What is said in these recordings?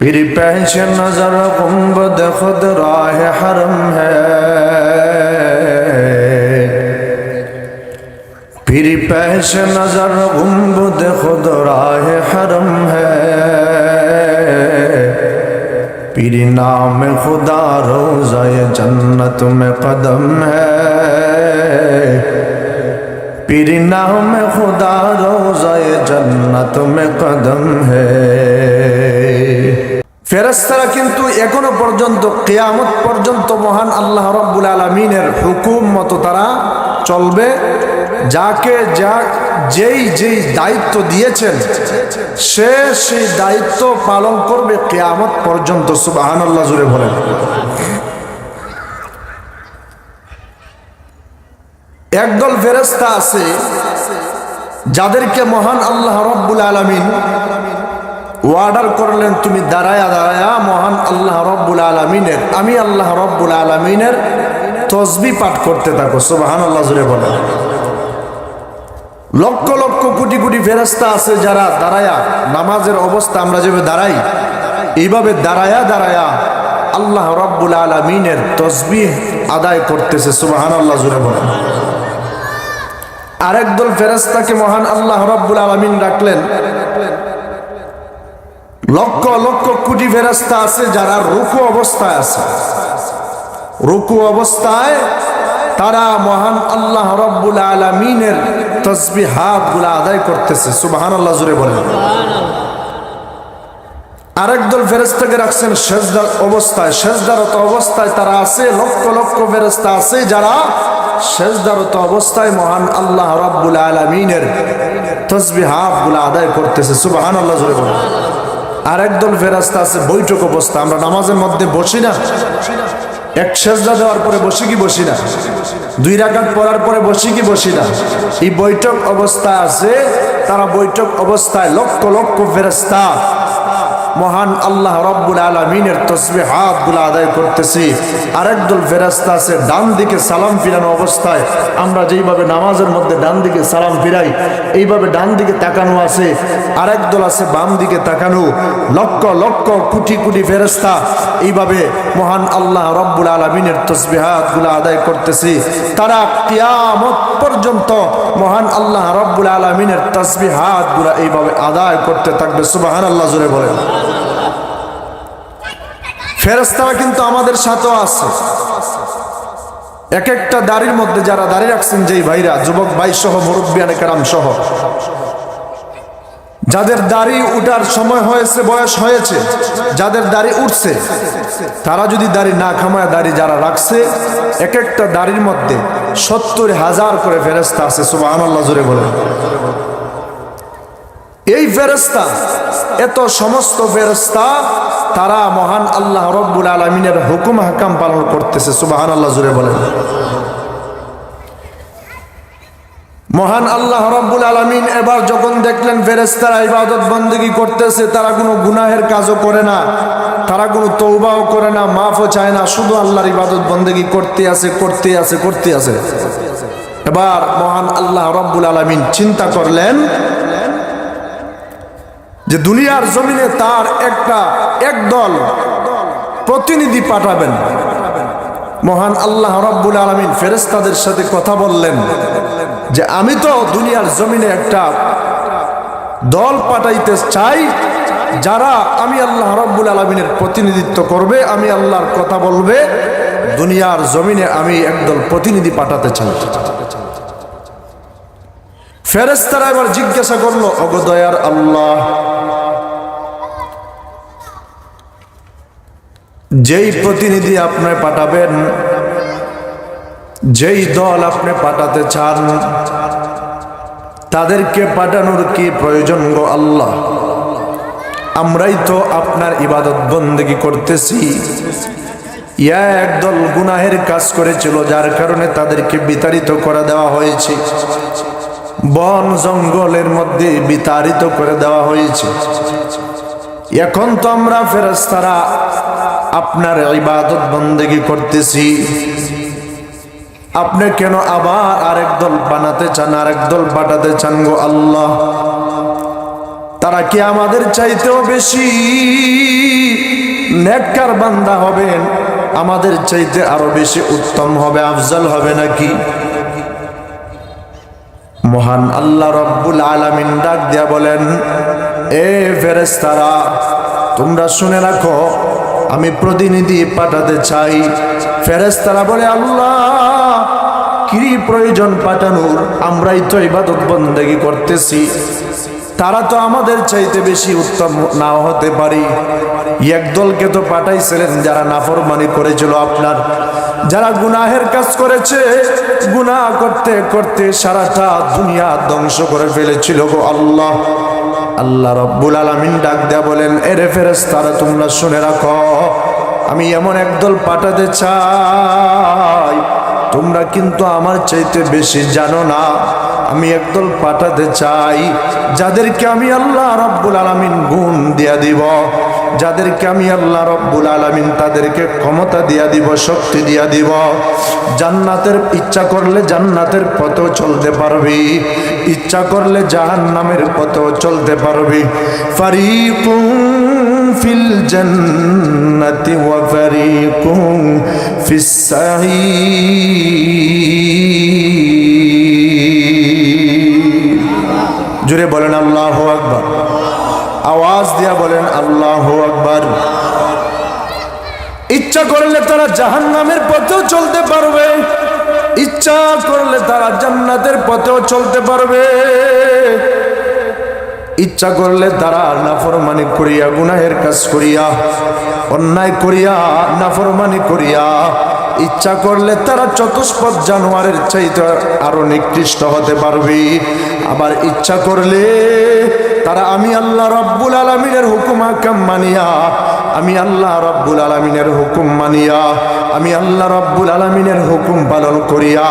پھر پیش نظر گنبد خود راہ حرم ہے، پھر پیش نظر گنبد خود راہ حرم ہے، پھر نام خدا روضہ جنت میں قدم ہے، پھر نام خدا روضہ جنت میں قدم ہے। ফেরেশতারা কিন্তু এখনো পর্যন্ত কিয়ামত পর্যন্ত মহান আল্লাহ রাব্বুল আলামিনের হুকুম মতো তারা চলবে। যাকে যেই দায়িত্ব দিয়েছেন সে সেই দায়িত্ব পালন করবে কিয়ামত পর্যন্ত। সুবহানাল্লাহ জোরে বলেন। একদল ফেরেশতা আছে যাদেরকে মহান আল্লাহ রাব্বুল আলামিন ওয়ার্ডার করলেন, তুমি দাঁড়ায়া দাঁড়ায়া মহান আল্লাহ রাব্বুল আলামিনের, আমি আল্লাহ রাব্বুল আলামিনের তসবিহ পাঠ করতে থাকো। সুবহানাল্লাহ জোরে বলেন। লক্ষ লক্ষ কোটি কোটি ফেরেশতা আছে যারা দাঁড়ায়া নামাজের অবস্থা আমরা যেভাবে দাঁড়াই এইভাবে দাঁড়ায়া দাঁড়ায়া আল্লাহ রাব্বুল আলামিনের তসবিহ আদায় করতেছে। সুবহানাল্লাহ জোরে বলেন। আরেক দল ফেরেশতাকে মহান আল্লাহ রাব্বুল আলামিন রাখলেন, লক্ষ লক্ষ কোটি ফেরেশতা আছে যারা রুকু অবস্থায় আছে। রুকু অবস্থায় তারা মহান আল্লাহ রাব্বুল আলামিনের তাসবিহাতগুলো আদায় করতেছে। সুবহানাল্লাহ জোরে বলেন। আরেক দল ফেরেশতাকে রাখছেন সিজদার অবস্থায়, সিজদারত অবস্থায় তারা আছে। লক্ষ লক্ষ ফেরেশতা আছে যারা সিজদারত অবস্থায় মহান আল্লাহ রাব্বুল আলামিনের তাসবিহাতগুলো আদায় করতেছে। সুবহানাল্লাহ জোরে বলেন। আরেক দল ফেরেশতা আছে বৈঠক অবস্থা। আমরা নামাজের মধ্যে বসি না, এক সিজদা দেওয়ার পরে বসি কি বসি না, দুই রাকাত পড়ার পরে বসি কি বসি না, এই বৈঠক অবস্থায় আছে। তারা বৈঠক অবস্থায় লক্ষ লক্ষ ফেরেশতা মহান আল্লাহ রাব্বুল আলামিনের তাসবিহাতগুলো আদায় করতেছে। আরেক দল ফেরেশতা আছে ডান দিকে সালাম ফিরানো অবস্থায়, আমরা যেইভাবে নামাজের মধ্যে ডান দিকে সালাম ফিরাই এইভাবে ডান দিকে তাকানো আছে। আরেক দল আছে বাম দিকে তাকানো। লক্ষ লক্ষ কোটি কোটি ফেরেশতা এইভাবে মহান আল্লাহ রাব্বুল আলামিনের তাসবিহাতগুলো আদায় করতেছে। তারা কিয়ামত পর্যন্ত মহান আল্লাহ রাব্বুল আলামিনের তাসবিহাতগুলো এইভাবে আদায় করতে থাকবে। সুবহানাল্লাহ জোরে বলেন। ফেরেশতারা কিন্তু আমাদের সাথেও আছে। এক একটা দাড়ির মধ্যে যারা দাড়ি রাখছেন, যেই ভাইরা যুবক ভাই সহ মুরব্বিয়ানে কেরাম সহ যাদের দাড়ি উঠার সময় হয়েছে, বয়স হয়েছে, যাদের দাড়ি উঠছে, তারা যদি দাড়ি না খামায় দাড়ি যারা রাখছে, এক একটা দাড়ির মধ্যে 70,000 করে ফেরেশতা আছে। সুবহানাল্লাহ জোরে বলেন। এই ফেরেশতা, এত সমস্ত ফেরেশতা তারা মহান আল্লাহ রাব্বুল আলামিনের হুকুম হাকাম পালন করতেছে। সুবহানাল্লাহ জোরে বলেন। মহান আল্লাহ রাব্বুল আলামিন এবার যখন দেখলেন ফেরেশতারা ইবাদত বন্দেগী করতেছে, তারা কোনো গুনাহের কাজও করে না, তারা কোনো তওবাও করে না, মাফও চায় না, শুধু আল্লাহর ইবাদত বন্দেগী করতে আছে করতে আছে করতে আছে। এবার মহান আল্লাহ রাব্বুল আলামিন চিন্তা করলেন যে দুনিয়ার জমিনে তার একদল প্রতিনিধি পাঠাবেন। মহান আল্লাহ রাব্বুল আলামিন ফেরেশতাদের সাথে কথা বললেন যে আমি তো দুনিয়ার জমিনে একটা দল পাঠাইতে চাই যারা আমি আল্লাহ রাব্বুল আলামিনের প্রতিনিধিত্ব করবে, আমি আল্লাহর কথা বলবে। দুনিয়ার জমিনে আমি একদল প্রতিনিধি পাঠাতে চাই। ফেরেশতারা এবার জিজ্ঞাসা করলো, ওগো দয়ার আল্লাহ, যেই প্রতিনিধি আপনি পাঠাবেন, যেই দল আপনি পাঠাতে চান, তাদেরকে পাঠানোর কি প্রয়োজন গো আল্লাহ? আমরাই তো আপনার ইবাদত বন্দেগী করতেছি। একদল গুনাহের কাজ করেছিল, যার কারণে তাদেরকে বিতাড়িত করে দেওয়া হয়েছে, বন জঙ্গলের মধ্যে বিতাড়িত করে দেওয়া হয়েছে। এখন তো আমরা ফেরেশতারা আপনার ইবাদত বন্দেগী করতেছি, আপনি কেন আবার আরেক দল বানাতে চান, আরেক দল পাঠাতে চান গো আল্লাহ? তারা কি আমাদের চাইতেও বেশি নেককার বান্দা হবেন আমাদের চাইতে আরো বেশি উত্তম হবে, আফজল হবে নাকি? মহান আল্লাহ রব্বুল আলামিন ডাক দিয়া বলেন, এ ফেরেশতারা তোমরা শুনে রাখো, আমি প্রতিনিধি পাঠাতে চাই। ফেরেশতারা বলে, আল্লাহ কি প্রয়োজন পাঠানোর? আমরাই তো ইবাদত বন্দেগী করতেছি, তারা তো আমাদের চাইতে বেশি উত্তম নাও হতে পারি। একদলকে তো পাঠাইছিলেন যারা নাফরমানি করেছিল আপনার, যারা গুনাহের কাজ করেছে, গুনাহ করতে করতে সারাটা দুনিয়া ধ্বংস করে ফেলেছিল গো আল্লাহ। আল্লাহ রব্বুল আলামিন ডাক দেয়া বলেন, এরে ফেরেশতারা তোমরা শুনে রাখো, আমি এমন একদল পাঠাতে চাই, তোমরা কিন্তু আমার চাইতে বেশি জানো না। আমি একদল পাঠাতে চাই যাদেরকে আমি আল্লাহ রব্বুল আলামিন গুণ দিয়া দিব, যাদেরকে আমি আল্লাহ রব্বুল আলামিন তাদেরকে ক্ষমতা দিয়া দিব, শক্তি দিয়া দিব। জান্নাতের ইচ্ছা করলে জান্নাতের পথেও চলতে পারবি, ইচ্ছা করলে জাহান্নামের পথেও চলতে পারবি। ফারিকুম ফিল জান্নাতি ওয়া ফারিকুম ফিস সাঈর। জোরে বলেন আল্লাহু আকবার, আওয়াজ দিয়া বলেন আল্লাহু আকবার। ইচ্ছা করলে তারা জাহান্নামের পথেও চলতে পারবে, ইচ্ছা করলে তারা জান্নাতের পথেও চলতে পারবে। ইচ্ছা করলে তারা নাফরমানি করিয়া, গুনাহের কাজ করিয়া, অন্যায় করিয়া, নাফরমানি করিয়া, ইচ্ছা করলে তারা চতুষ্পদ জানোয়ারের চাইতে আরো নিকৃষ্ট হতে পারবে। আবার ইচ্ছা করলে তারা আমি আল্লাহ রব্বুল আলামিনের হুকুম আহকাম মানিয়া, আমি আল্লাহ রব্বুল আলামিনের হুকুম মানিয়া, আমি আল্লাহ রব্বুল আলামিনের হুকুম পালন করিয়া,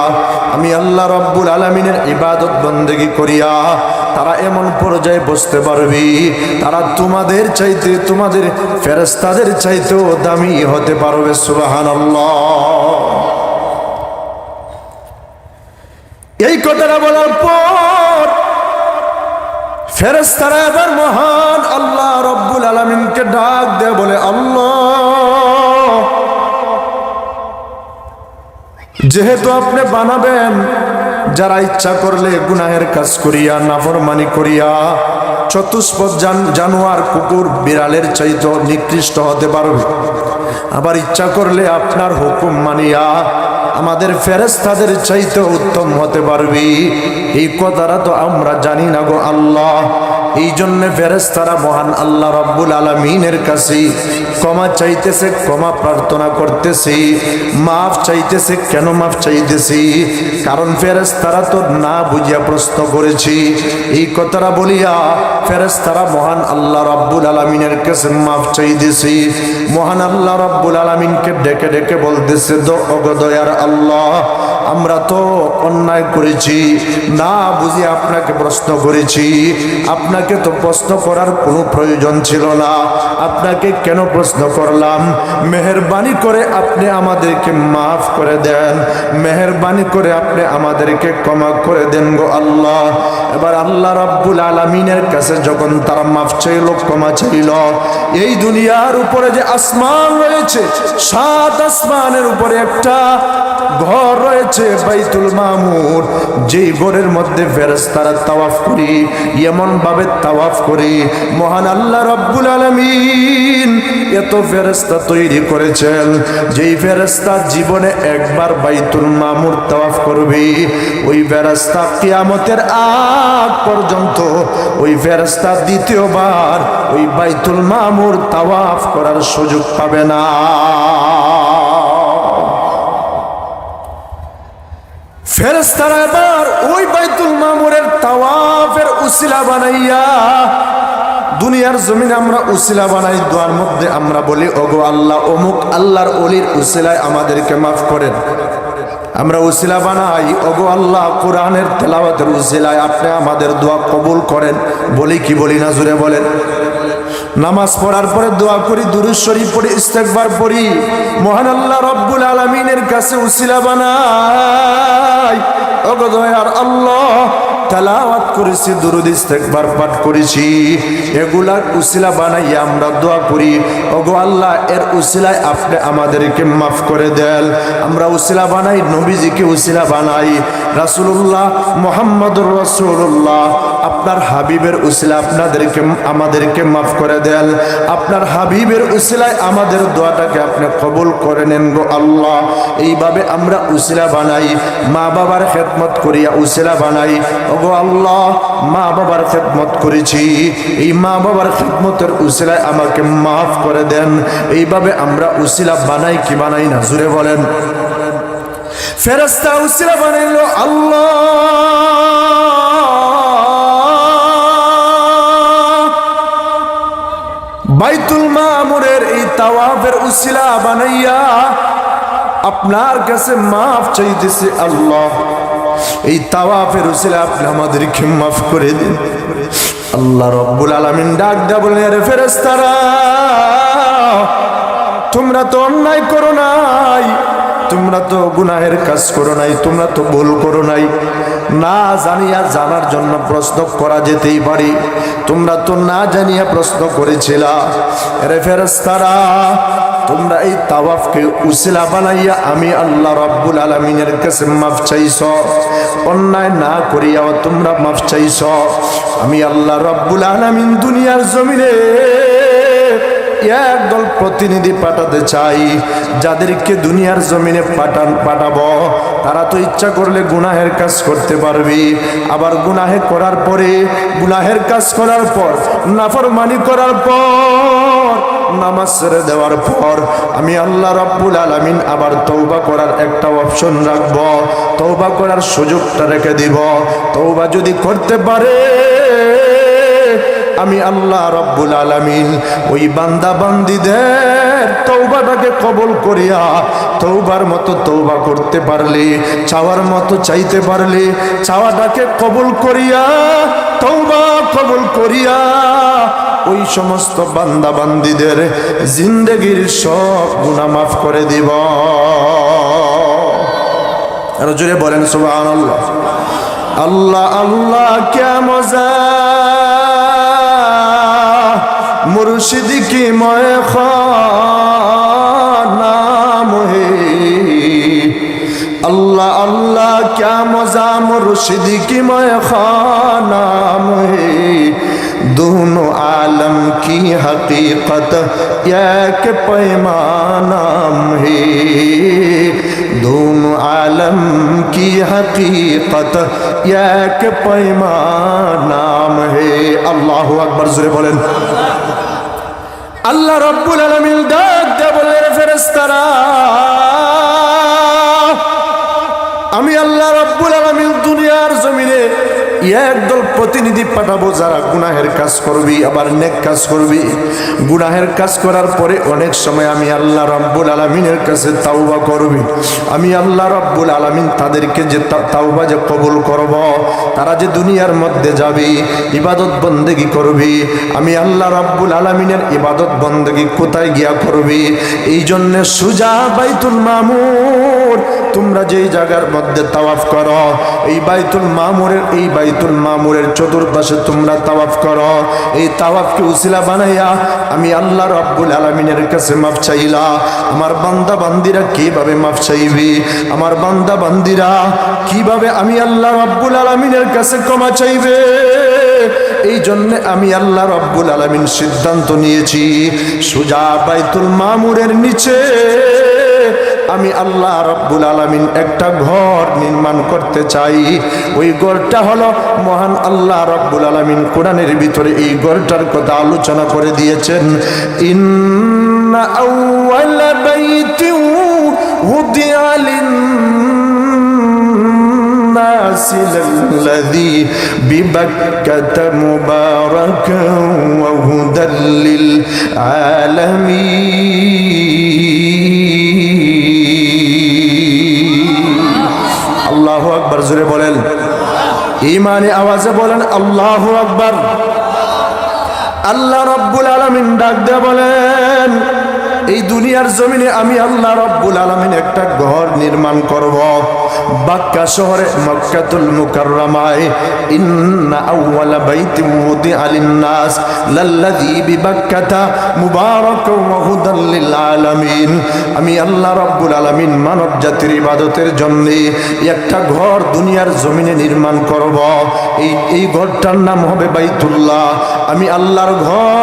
আমি আল্লাহ রব্বুল আলামিনের ইবাদত বন্দেগী করিয়া তারা এমন পর্যায়ে বসতে পারবি, তারা তোমাদের চাইতে, তোমাদের ফেরেশতাদের চাইতেও দামি হতে পারবে। সুবহানাল্লাহ। এই কথাটা বলার পর ফেরেশতারা এবার মহান আল্লাহ রব্বুল আলামিনকে ডাক দেয়, বলে আল্লাহ, যেহেতু আপনি বানাবেন যারা ইচ্ছা করলে গুনাহের কাজ করিয়া, নাফরমানি করিয়া, চতুষ্পদ জানোয়ার, কুকুর, বিড়ালের চাইতে নিকৃষ্ট হতে পারবে, আবার ইচ্ছা করলে আপনার হুকুম মানিয়া আমাদের ফেরেশতাদের চাইতে উত্তম হতে পারবি, এই কথাটা তো আমরা জানি না গো আল্লাহ। এই জন্য ফেরেশতারা মহান আল্লাহ রব্বুল আলামিনের কাছে ক্ষমা চাইতেছে, ক্ষমা প্রার্থনা করতেছি, মাফ চাইতেছে। কেন মাফ চাইতেছি? কারণ ফেরেশতারা তো না বুঝিয়া প্রশ্ন করেছি। এই কথাটা বলিয়া ফেরেশতারা মহান আল্লাহ রব্বুল আলামিনের কাছে মাফ চাইতেছি। মহান আল্লাহ রব্বুল আলামিনকে ডেকে ডেকে বলতেছে, দয়ার আল্লাহ, আমরা তো অন্যায় করেছি, না বুঝি আপনাকে প্রশ্ন করেছি, আপনাকে তো প্রশ্ন করার কোনো প্রয়োজন ছিল না, আপনাকে কেন প্রশ্ন করলাম? মেহেরবানি করে আপনি আমাদেরকে মাফ করে দেন, মেহেরবানি করে আপনি আমাদেরকে ক্ষমা করে দেন গো আল্লাহ। এবার আল্লাহ রাব্বুল আলামিনের কাছে যখন তারা মাফ চাইল, ক্ষমা চাইল, এই দুনিয়ার উপরে যে আসমান রয়েছে, 7 আসমানের উপরে একটা ঘর রয়েছে বাইতুল মামুর, যেই ঘরের মধ্যে ফেরেশতারা তাওয়াফ করি, এমন ভাবে তাওয়াফ করি, মহান আল্লাহ রাব্বুল আলামিন এত ফেরেশতা তৈরি করেছেন, যেই ফেরেশতা জীবনে একবার বাইতুল মামুর তাওয়াফ করবে, ওই ফেরেশতা কিয়ামতের আগ পর্যন্ত ওই ফেরেশতা দ্বিতীয়বার ওই বাইতুল মামুর তাওয়াফ করার সুযোগ পাবে না। ফেরেশতারা এবার ওই বাইতুল মামুরের তাওয়াফের উসিলা বানাইয়া, দুনিয়ার জমিনে আমরা উসিলা বানাই, দোয়ার মধ্যে আমরা বলি, ওগো আল্লাহ, অমুক আল্লাহর ওলির উসিলায় আমাদেরকে মাফ করেন। আমরা উসিলা বানাই, ওগো আল্লাহ, কোরআনের তেলাওয়াতের উসিলায় আপনি আমাদের দোয়া কবুল করেন। বলি কি বলি না? জোরে বলেন। নামাজ পড়ার পরে দোয়া করি, দুরূদ শরীফ পড়ি, ইস্তেগফার পড়ি, মহান আল্লাহ রাব্বুল আলামিনের কাছে উসিলা বানাই, ওগো দয়ার আল্লাহ, তেলাওয়াত করেছি, দুরূদ ইস্তেগফার পাঠ করেছি, এগুলার উসিলা বানাইয়া আমরা দোয়া করি, ওগো আল্লাহ এর উসিলায় আপনি আমাদেরকে মাফ করে দেন। আমরা উসিলা বানাই, নবীজিকে উসিলা বানাই, রাসূলুল্লাহ মুহাম্মদুর রাসূলুল্লাহ আপনার হাবিবের উসিলা আপনাদেরকে আমাদেরকে মাফ করে দেন। আপনার হাবিবের উসিলায় আমাদের দোয়াটাকে আপনি কবুল করে নেন গো আল্লাহ। এইভাবে আমরা উসিলা বানাই, মা বাবার খেদমত করিয়া উসিলা বানাই, ওগো আল্লাহ মা বাবার খেদমত করেছি, এই মা বাবার খেদমতের উসিলায় আমাকে মাফ করে দেন। এইভাবে আমরা উসিলা বানাই কি বানাই না, জুড়ে বলেন। ফেরেশতা উসিলা বানাইলো আল্লাহ বাইতুল মামুরের এই তাওয়াফের উসিলা বানাইয়া আপনার কাছে মাফ চাইতেছে আল্লাহ। এই তাওয়াফের উসিলা আপনি আমাদেরকে মাফ করে দিন। আল্লাহ রাব্বুল আলামিন ডাক দেয়া বলেন, আরে ফেরেশতারা তোমরা তো অন্যায় করো নাই, তোমরা তো গুনাহের কাজ করো নাই, তোমরা তো ভুল করো নাই, না জানিয়া জানার জন্য প্রশ্ন করা যেতেই পারে, তোমরা তো না জানিয়া প্রশ্ন করেছিলা। আরে ফেরেশতারা তোমরা এই তাওয়াফকে উসিলা বানাইয়া আমি আল্লাহ রাব্বুল আলামিনের কাছে মাফ চাইছো, অন্যায় না করিয়াও তোমরা মাফ চাইছো। আমি আল্লাহ রাব্বুল আলামিন দুনিয়ার জমিনে একদল প্রতিনিধি পাঠাতে চাই, যাদেরকে দুনিয়ার জমিনে পাঠাবো তারা তো ইচ্ছা করলে গুনাহের কাজ করতে পারবে, আবার গুনাহে করার পরে, গুনাহের কাজ করার পর, নাফরমানি করার পর, নামাজ ছেড়ে দেওয়ার পর আমি আল্লাহ রাব্বুল আলামিন আবার তওবা করার একটা অপশন রাখবো, তওবা করার সুযোগটা রেখে দিব। তওবা যদি করতে পারে আমি আল্লাহ রাব্বুল আলামিন ওই বান্দা বান্দীদের তওবাটাকে কবুল করিয়া তওবার মতো তওবা করতে পারলে, চাওয়ার মতো চাইতে পারলে, চাওয়াটাকে কবুল করিয়া তওবা কবুল করিয়া ওই সমস্ত বান্দা বান্দীদের জিন্দেগির সব গুনাহ মাফ করে দিব। আর জোরে বলেন সুবহানাল্লাহ। আল্লাহ আল্লাহ क्या मजा मुर्शिद की मैं नाम है, अल्लाह अल्लाह क्या मजा मुर्शिद की मैं नाम है, दोनों आलम की हकीकत एक पैमानाम है, दोनों आलम की हकीकत एक पैमानाम है। अल्लाहु अकबर, जोरे बोलें। আল্লাহ রাব্বুল আলামিন ডাক দিয়ে বললেন, ফেরেশতারা আমি আল্লাহ রাব্বুল আলামিন দুনিয়ার জমিনে একদল প্রতিনিধি পাঠাবো যারা গুনাহের কাজ করবি আবার নেক কাজ করবি। গুনাহের কাজ করার পরে অনেক সময় আমি আল্লাহ রাব্বুল আলামিনের কাছে তাওবা করবি। আমি আল্লাহ রাব্বুল আলামিন তাদেরকে যে তাওবা যে কবুল করব, তারা যে দুনিয়ার মধ্যে যাবে ইবাদত বন্দেগি করবি, আমি আল্লাহ রাব্বুল আলামিনের ইবাদত বন্দেগি কোথায় গিয়া করবি? এই জন্য সুজা বাইতুল মামুর, তোমরা যেই জায়গার মধ্যে তাওয়াফ করো এই বাইতুল মামুরের চতুর্পাশে তোমরা তাওয়াফ করো। এই তাওয়াফকে উসিলা বানাইয়া আমি আল্লাহ রাব্বুল আলামিনের কাছে মাফ চাইলা। আমার বান্দা বান্দিরা কিভাবে মাফ চাইবি? আমার বান্দা বান্দিরা কিভাবে আমি আল্লাহ রাব্বুল আলামিনের কাছে ক্ষমা চাইবে? এই জন্য আমি আল্লাহ রাব্বুল আলামিন সিদ্ধান্ত নিয়েছি, সুজা বাইতুল মামুরের নিচে আমি আল্লাহ রাব্বুল আলামিন একটা ঘর নির্মাণ করতে চাই। ওই ঘরটা হলো মহান আল্লাহ রাব্বুল আলামিন কোরআনের ভিতরে এই ঘরটার কথা আলোচনা করে দিয়েছেন। ইন্না আউওয়ালা বাইতিন উদিআ লিন-নাসি লাল্লাযী বিবাক্কাতা মুবারাকান ওয়া হুদাল লিল আলামিন। আল্লাহু আকবার, জোরে বলেন, ঈমানি আওয়াজে বলেন আল্লাহু আকবার। আল্লাহ রাব্বুল আলামিন ডাক দিয়ে বলেন, এই দুনিয়ার জমিনে আমি আল্লাহ রাব্বুল আলামিন একটা ঘর নির্মাণ করব মক্কা শহরে, মক্কাতুল মুকাররমায়। ইন্না আউওয়ালা বাইতিন উদিআ লিন-নাস লাল্লাযী বিবাক্কাতা মুবারাকান ওয়া হুদাল লিল আলামিন। আমি আল্লাহ রাব্বুল আলামিন মানব জাতির ইবাদতের জন্য একটা ঘর দুনিয়ার জমিনে নির্মাণ করব। এই ঘরটার নাম হবে বাইতুল্লাহ, আমি আল্লাহর ঘর।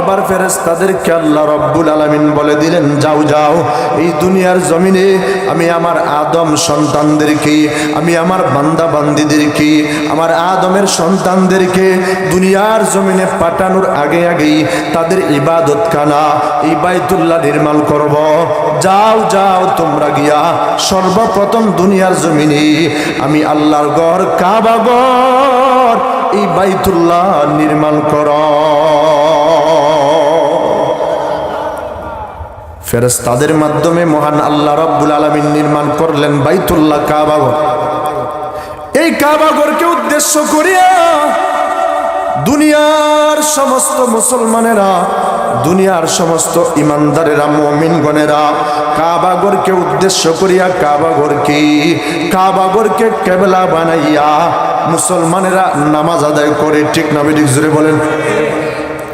এবার ফেরেশতাদেরকে আল্লাহ রাব্বুল আলামিন বলে দিলেন, যাও যাও, এই দুনিয়ার জমিনে আমি আমার আদম সন্তানদেরকে, আমি আমার বান্দা বান্দীদেরকে, আমার আদমের সন্তানদেরকে দুনিয়ার জমিনে পাঠানোর আগে আগেই তাদের ইবাদতখানা এই বাইতুল্লাহ নির্মাণ করব। যাও যাও, তোমরা গিয়া সর্বপ্রথম দুনিয়ার জমিনে আমি আল্লাহর ঘর কাবা ঘর এই বাইতুল্লাহ নির্মাণ কর। ফেরেশতাদের মাধ্যমে মহান আল্লাহ রাব্বুল আলামিন নির্মাণ করলেন বাইতুল্লাহ, কাবা ঘর। এই কাবা ঘরকে উদ্দেশ্য করিয়া দুনিয়ার সমস্ত মুসলমানেরা, দুনিয়ার সমস্ত ইমানদারেরা, মুমিনগণেরা কাবা ঘরকে উদ্দেশ্য করিয়া কাবা ঘরকে কিবলা বানাইয়া মুসলমানেরা নামাজ আদায় করে। ঠিক না বেঠিক? জোরে বলেন।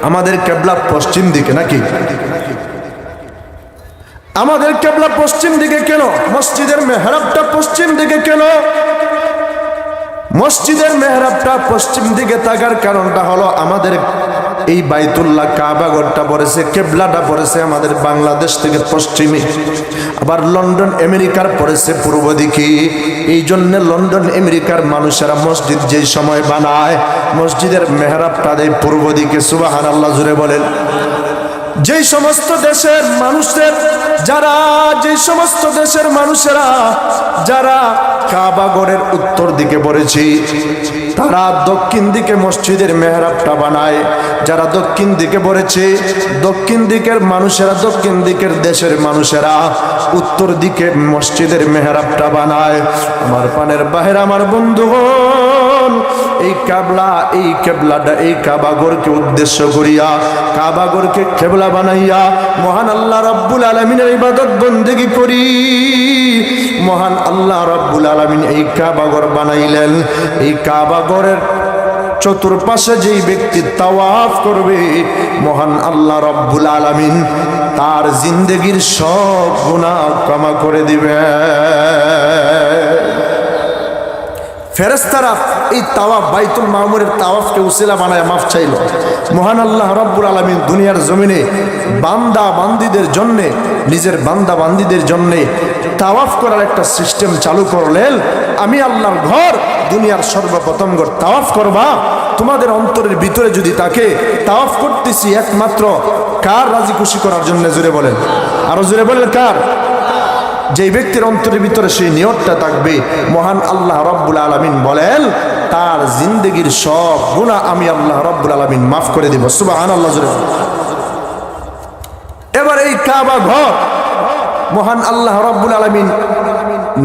আমাদের কিবলা পশ্চিম দিকে নাকি? আমাদের কিবলা পশ্চিম দিকে কেন? মসজিদের মেহরাবটা পশ্চিম দিকে কেন? মসজিদের মেহরাবটা পশ্চিম দিকে থাকার কারণটা হলো আমাদের এই বাইতুল্লাহ কাবা ঘরটা পড়েছে, কিবলাটা পড়েছে আমাদের বাংলাদেশ থেকে পশ্চিমে, আবার লন্ডন আমেরিকার পড়েছে পূর্ব দিকে। এই জন্য লন্ডন আমেরিকার মানুষেরা মসজিদ যেই সময় বানায় মসজিদের মেহরাবটা দেয় পূর্ব দিকে। সুবহানাল্লাহ, জুড়ে বলেন। যেই সমস্ত দেশের মানুষের যারা কাবা ঘরের উত্তর দিকে পড়েছে তারা দক্ষিণ দিকে মসজিদের মেহরাবটা বানায়। যারা দক্ষিণ দিকে পড়েছে, দক্ষিণ দিকের মানুষেরা, দক্ষিণ দিকের দেশের মানুষেরা উত্তর দিকে মসজিদের মেহরাবটা বানায়। আমার পানের বাহির আমার বন্ধুগণ, এই কেবলাটা এই কাবা ঘরকে উদ্দেশ্য করিয়া, কাবা ঘরকে কেবলা বানাইয়া মহান আল্লাহ রাব্বুল আলামিনের ইবাদত বন্দেগী করি। মহান আল্লাহ রাব্বুল আলামিন এই কাবা ঘর বানাইলেন। এই কাবা ঘরের চতুর্পাশে যেই ব্যক্তি তাওয়াফ করবে মহান আল্লাহ রাব্বুল আলামিন তার জিন্দেগীর সব গুনাহ ক্ষমা করে দিবে। ফেরেশতারা এই তাওয়াফ, বাইতুল মামুরের তাওয়াফকে উসিলা বানায় মাফ চাইল। মহান আল্লাহ রাব্বুল আলামিন দুনিয়ার জমিনে বান্দা বান্দীদের জন্য, নিজের বান্দা বান্দীদের জন্য তাওয়াফ করার একটা সিস্টেম চালু করলেন। আমি আল্লাহর ঘর দুনিয়ার সর্বপ্রথম ঘর, তাওয়াফ করবা। তোমাদের অন্তরের ভিতরে যদি তাকে তাওয়াফ করতেছি একমাত্র কার রাজি খুশি করার জন্য? জোরে বলেন, আরো জোরে বলেন, কার? যেই ব্যক্তির অন্তরের ভিতরে সেই নিয়তটা থাকবে, মহান আল্লাহ রাব্বুল আলামিন বলেন তার জিন্দেগীর সব গুনাহ আমি আল্লাহ রাব্বুল আলামিন মাফ করে দিব। সুবহানাল্লাহ। এবার এই কাবা ঘর মহান আল্লাহ রাব্বুল আলামিন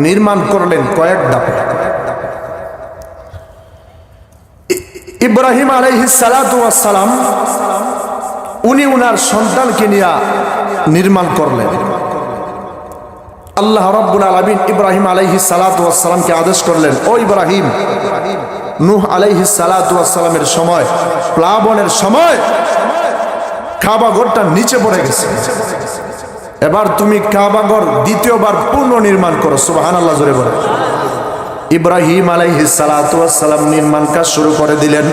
নির্মাণ করলেন কয়েক ধাপে। ইব্রাহিম আলাইহিস সালাতু ওয়াস সালাম উনি উনার সন্তানকে নিয়ে নির্মাণ করলেন। আল্লাহ রাব্বুল আলামিন ইব্রাহিম আলাইহিস সালাতু ওয়াস সালামকে আদেশ করলেন, ও ইব্রাহিম, নূহ আলাইহিস সালাতু ওয়াস সালামের সময়, প্লাবনের সময় কাবা ঘরটা নিচে পড়ে গেছে। এবার তুমি কাবা ঘর দ্বিতীয়বার পুনর্নির্মাণ করো। সুবহানাল্লাহ, জোরে বলো। ইব্রাহিম আলাইহিস সালাতু ওয়াস সালাম নির্মাণ কাজ শুরু করে দিলেন।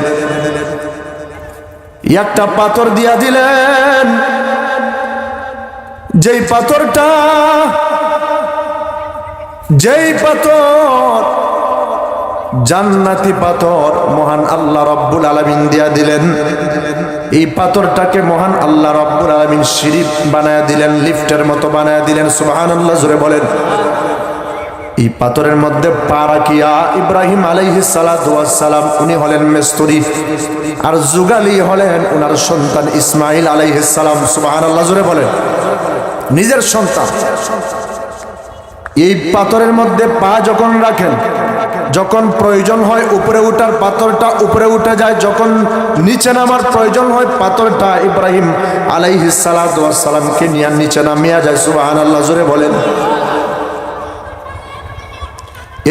একটা পাথর দিয়া দিলেন, যেই পাথর জান্নাতি পাথর মহান আল্লাহ রাব্বুল আলামিন দিয়া দিলেন। এই পাথরটাকে মহান আল্লাহ রাব্বুল আলামিন সিঁড়ি বানায়া দিলেন, লিফটের মতো বানায়া দিলেন। সুবহানাল্লাহ, জোরে বলেন। এই পাথরের মধ্যে পা রাখিয়া ইব্রাহিম আলাইহিস সালাতু ওয়াস সালাম উনি হলেন মিস্ত্রি, আর যুগালি হলেন ওনার সন্তান ইসমাইল আলাইহিস সালাম। সুবহানাল্লাহ, জোরে বলেন। নিজের সন্তান। এই পাথরের মধ্যে পা যখন রাখেন যখন প্রয়োজন হয় উপরে উঠার পাথরটা উপরে উঠে যায়, যখন নিচে নামার প্রয়োজন হয় পাথরটা ইব্রাহিম আলাইহিস সালাতু ওয়াস সালামকে নিয়ে নিচে নামিয়ে যায়। সুবহানাল্লাহ, জোরে বলেন।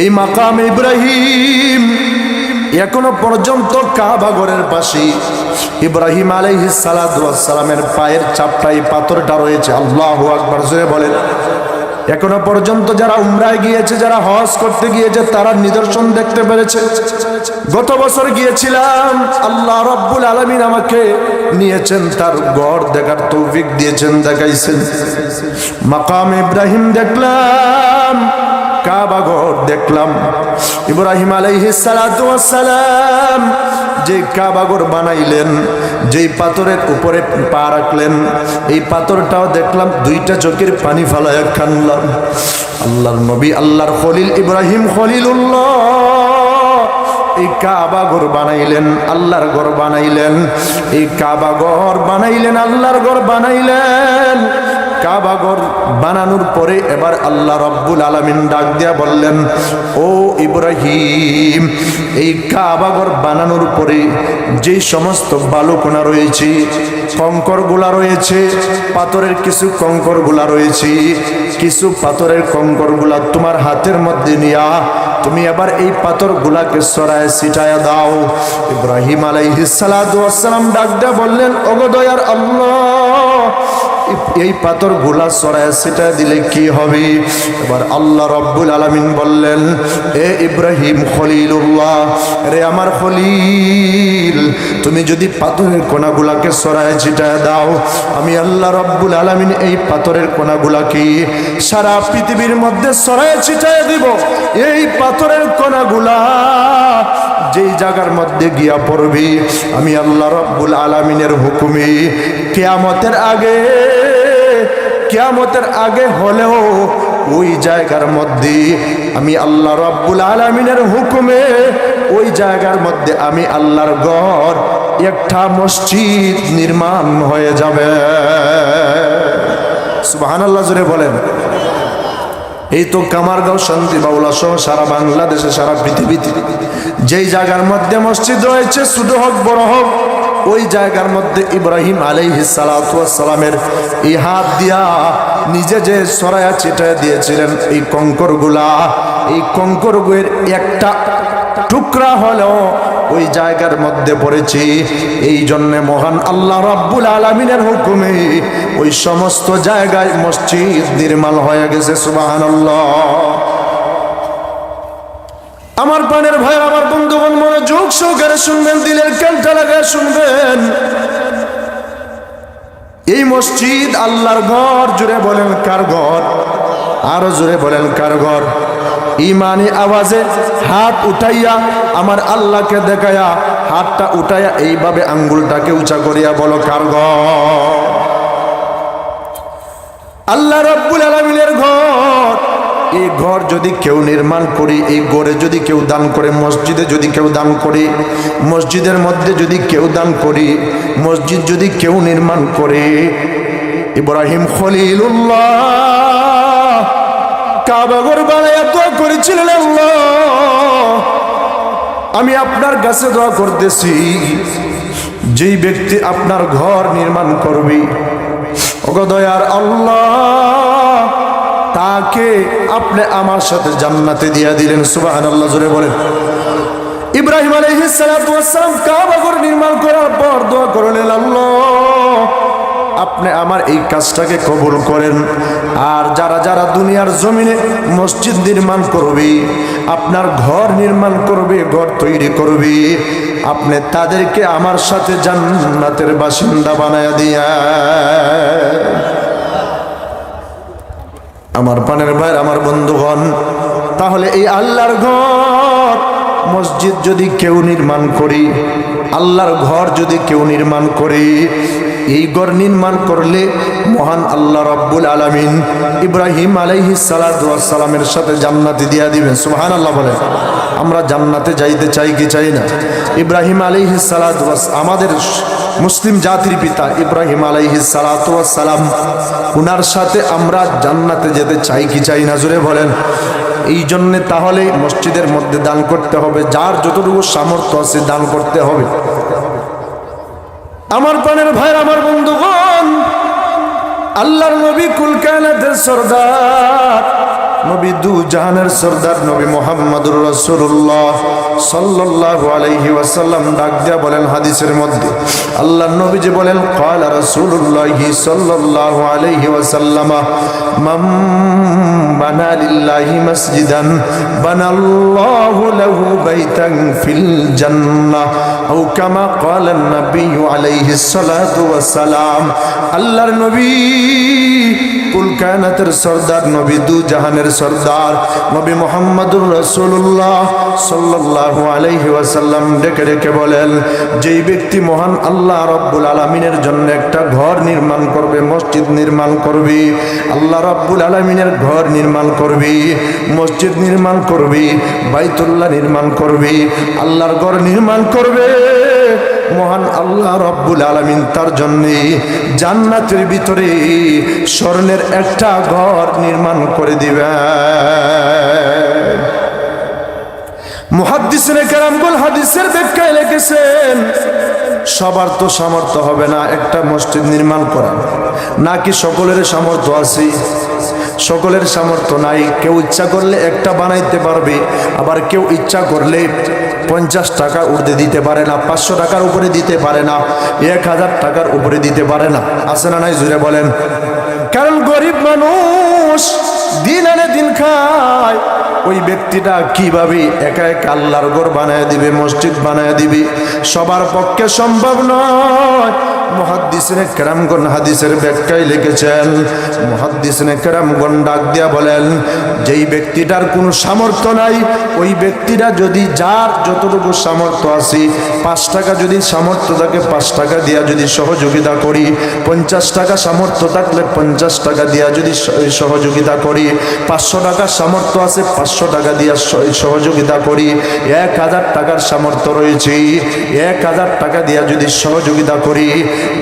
এই মাকাম ইব্রাহিম এখনো পর্যন্ত কাবা ঘরের পাশে ইব্রাহিম আলাইহিস সালাতু ওয়াস সালামের পায়ের চাপটাই পাথরটা রয়েছে। আল্লাহু আকবার, জোরে বলেন। এখনো পর্যন্ত যারা উমরায় গিয়েছে, যারা হজ করতে গিয়েছে, তারা নিদর্শন দেখতে পেরেছে। গত বছর গিয়েছিলাম, আল্লাহ রাব্বুল আলামিন আমাকে নিয়েছেন, তার ঘর দেখার তৌফিক দিয়েছেন, দেখাইছেন। মাকাম ইব্রাহিম দেখলাম, কাবা ঘর দেখলাম। ইব্রাহিম আলাইহিস সালাতু ওয়াস সালাম যে কাবা ঘর বানাইলেন, যেই পাথরের উপরে পা রাখলেন, এই পাথরটাও দেখলাম, দুইটা চোখের পানি ফালায়া কানলাম। আল্লাহর নবী, আল্লাহর খলিল ইব্রাহিম খলিলুল্লাহ এই কাবা ঘর বানাইলেন, আল্লাহর ঘর বানাইলেন। এই কাবা ঘর বানাইলেন, আল্লাহর ঘর বানাইলেন। কাবা ঘর বানানোর পরে এবার আল্লাহ রাব্বুল আলামিন ডাক দিয়া বললেন, ও ইব্রাহিম, এই কাবা ঘর বানানোর পরে যেই সমস্ত বালুকণা রয়েছে, কঙ্করগুলা রয়েছে, পাথরের কিছু কঙ্করগুলা রয়েছে, কিছু পাথরের কঙ্করগুলা তোমার হাতের মধ্যে নিয়া তুমি এবার এই পাথরগুলাকে সরায় ছিটায়া দাও। ইব্রাহিম আলাইহিস সালাতু ওয়াস সালাম ডাক দিয়া বললেন, ওগো দয়ার আল্লাহ, এই পাথরগুলা সরায় ছিটায় দিলে কি হবে? এবার আল্লাহ রাব্বুল আলামিন বললেন, এ ইব্রাহিম খলিলুল্লাহ, রে আমার খলিল, তুমি যদি পাথরের কোনাগুলাকে সরায় ছিটায় দাও, আমি আল্লাহ রাব্বুল আলামিন এই পাথরের কোনাগুলাকে সারা পৃথিবীর মধ্যে সরায় ছিটায় দিব। এই পাথরের কোনাগুলা যেই জায়গার মধ্যে গিয়া পড়বে, আমি আল্লাহ রাব্বুল আলামিনের হুকুমে কিয়ামতের আগে হলেও ওই জায়গার মধ্যে আমি আল্লাহ রাব্বুল আলামিনের হুকুমে ওই জায়গার মধ্যে আমি আল্লাহর ঘর, একটা মসজিদ নির্মাণ হয়ে যাবে। সুবহানাল্লাহ, জোরে বলেন। এই তো কামারগাঁও, শান্তি বাউলা সহ সারা বাংলাদেশে, সারা পৃথিবীতে যেই জায়গার মধ্যে মসজিদ রয়েছে, ছোট হোক বড় হোক, ওই জায়গার মধ্যে ইব্রাহিম আলাইহিস সালাতু ওয়াস সালামের এই হাত দিয়া নিজে যে সরায়া ছিটায় দিয়েছিলেন এই কঙ্করগুলা, এই কঙ্করগুলোর একটা টুকরা হলেও ওই জায়গার মধ্যে পড়েছি। এই জন্য মহান আল্লাহ রাব্বুল আলামিনের হুকুমে ওই সমস্ত জায়গায় মসজিদ নির্মাণ হয়ে গেছে। সুবহানাল্লাহ। আমার প্রাণের ভাই, আমার বন্ধুগণ, মনোযোগ সহকারে শুনবেন, দিলের কানটা লাগায় শুনবেন। এই মসজিদ আল্লাহর ঘর। জোরে বলেন কার ঘর? আরো জোরে বলেন কার ঘর? ইমানি আওয়াজে হাত উঠাইয়া আমার আল্লাহকে দেখায়া, হাতটা উঠাইয়া এইভাবে আঙ্গুলটাকে উঁচা করিয়া বলো, কার ঘর? আল্লাহ রাব্বুল আলামিনের ঘর। এই ঘর যদি কেউ নির্মাণ করি, এই ঘরে যদি কেউ দান করে, মসজিদে যদি কেউ দান করে, মসজিদের মধ্যে যদি কেউ দান করি, মসজিদ যদি কেউ নির্মাণ করে, ইব্রাহিম খলিলুল্লাহ কাবা ঘর বানায়া দোয়া করেছিলেন, আল্লাহ আমি আপনার কাছে দোয়া করতেছি, যেই ব্যক্তি আপনার ঘর নির্মাণ করবে, ওগো দয়ার আল্লাহ, তাকে আপনি আমার সাথে জান্নাতে দিয়া দিলেন। সুবহানাল্লাহ, জোরে বলেন। ইব্রাহিম আলাইহিস সালাতু ওয়াস সালাম কাবা ঘর নির্মাণ করার পর দোয়া করলেন, আল্লাহ আপনি আমার এই কাজটাকে কবুল করেন। আর যারা যারা দুনিয়ার জমিনে মসজিদ নির্মাণ করবে, আপনার ঘর নির্মাণ করবে, ঘর তৈরি করবে, আপনি তাদেরকে আমার সাথে জান্নাতের বাসিন্দা বানায়া দিয়া। আমার প্রাণের ভাই, আমার বন্ধুগণ, তাহলে এই আল্লাহর ঘর মসজিদ যদি কেউ নির্মাণ করি, আল্লাহর ঘর যদি কেউ নির্মাণ করি, এই ঘর নির্মাণ করলে মহান আল্লাহ রাব্বুল আলামিন ইব্রাহিম আলাইহিস সালাতু ওয়াস সালামের সাথে জান্নাতে দিয়া দিবেন। সুবহানাল্লাহ বলেন। আমরা জান্নাতে যাইতে চাই কি চাই না? ইব্রাহিম আলাইহিস সালাতু ওয়াস, আমাদের মুসলিম জাতির পিতা ইব্রাহিম আলাইহিস সালাতু ওয়াস সালাম, উনার সাথে আমরা জান্নাতে যেতে চাই কি চাই না? জোরে বলেন। এই জন্যে তাহলে মসজিদের মধ্যে দান করতে হবে, যার যতটুকু সামর্থ্য আছে দান করতে হবে। আমার প্রাণের ভাই, আমার বন্ধুগণ, আল্লাহর নবী কুল কায়নাতের সরদার, নবী দু জাহানের সরদার নবী মুহাম্মদুর রাসূলুল্লাহ সাল্লাল্লাহু আলাইহি ওয়াসাল্লাম ডাক দিয়া বলেন হাদিসের মধ্যে, আল্লাহর নবী যে বলেন, ক্বালা রাসূলুল্লাহি সাল্লাল্লাহু আলাইহি ওয়াসাল্লাম, মান বানা লিল্লাহি মাসজিদান বানাল্লাহু লাহু বাইতান ফিল জান্নাহ, আও কামা ক্বালা নবী আলাইহিস সালাতু ওয়াসসালাম। আল্লাহর নবী কুল কায়নাতের সরদার, নবী দু জাহানের সরদার নবী মুহাম্মদুর রাসূলুল্লাহ সাল্লাল্লাহু আলাইহি ওয়াসাল্লাম ডেকে ডেকে বলেন, যেই ব্যক্তি মহান আল্লাহ রাব্বুল আলামিনের জন্য একটা ঘর নির্মাণ করবে, মসজিদ নির্মাণ করবে, আল্লাহ রাব্বুল আলামিনের ঘর নির্মাণ করবে, মসজিদ নির্মাণ করবে, বাইতুল্লাহ নির্মাণ করবে, আল্লাহর ঘর নির্মাণ করবে, মহান আল্লাহ রাব্বুল আলামিন তার জন্য জান্নাতের ভিতরে স্বর্ণের একটা ঘর নির্মাণ করে দিবেন। মুহাদ্দিসিনে কেরামগুল হাদিসের ব্যাখ্যায় লিখেছেন, সবার তো সামর্থ্য হবে না একটা মসজিদ নির্মাণ করা, নাকি সকলের সামর্থ্য আছে? সকলের সামর্থ্য নাই। কেউ ইচ্ছা করলে একটা বানাইতে পারবে, আবার কেউ ইচ্ছা করলে 50 টাকা ঊর্ধ্বে দিতে পারে না, 500 টাকার উপরে দিতে পারে না, 1000 টাকার উপরে দিতে পারে না। আছে না নাই জুড়ে বলেন? কারণ গরিব মানুষ দিন আনে দিন খায়, ওই ব্যক্তিটা কিভাবে একা একা আল্লাহর ঘর বানায় দিবে, মসজিদ বানায় দিবে? সবার পক্ষে সম্ভব নয়। মুহাদ্দিসিনে কেরামগণ হাদিসের ব্যাখ্যায় লিখেছেন, মুহাদ্দিসিনে কেরামগণ ডাক দিয়া বলেন, যেই ব্যক্তিটার কোনো সামর্থ্য নাই, ওই ব্যক্তিটা যদি যার যতটুকু সামর্থ্য আছে, 5 টাকা যদি সামর্থ্য থাকে 5 টাকা দিয়া যদি সহযোগিতা করি, 50 টাকা সামর্থ্য থাকলে 50 টাকা দিয়া যদি সহযোগিতা করি, 500 টাকার সামর্থ্য আছে 500 টাকা দিয়া সহযোগিতা করি, 1000 টাকার সামর্থ্য রয়েছে 1000 টাকা দিয়া যদি সহযোগিতা করি,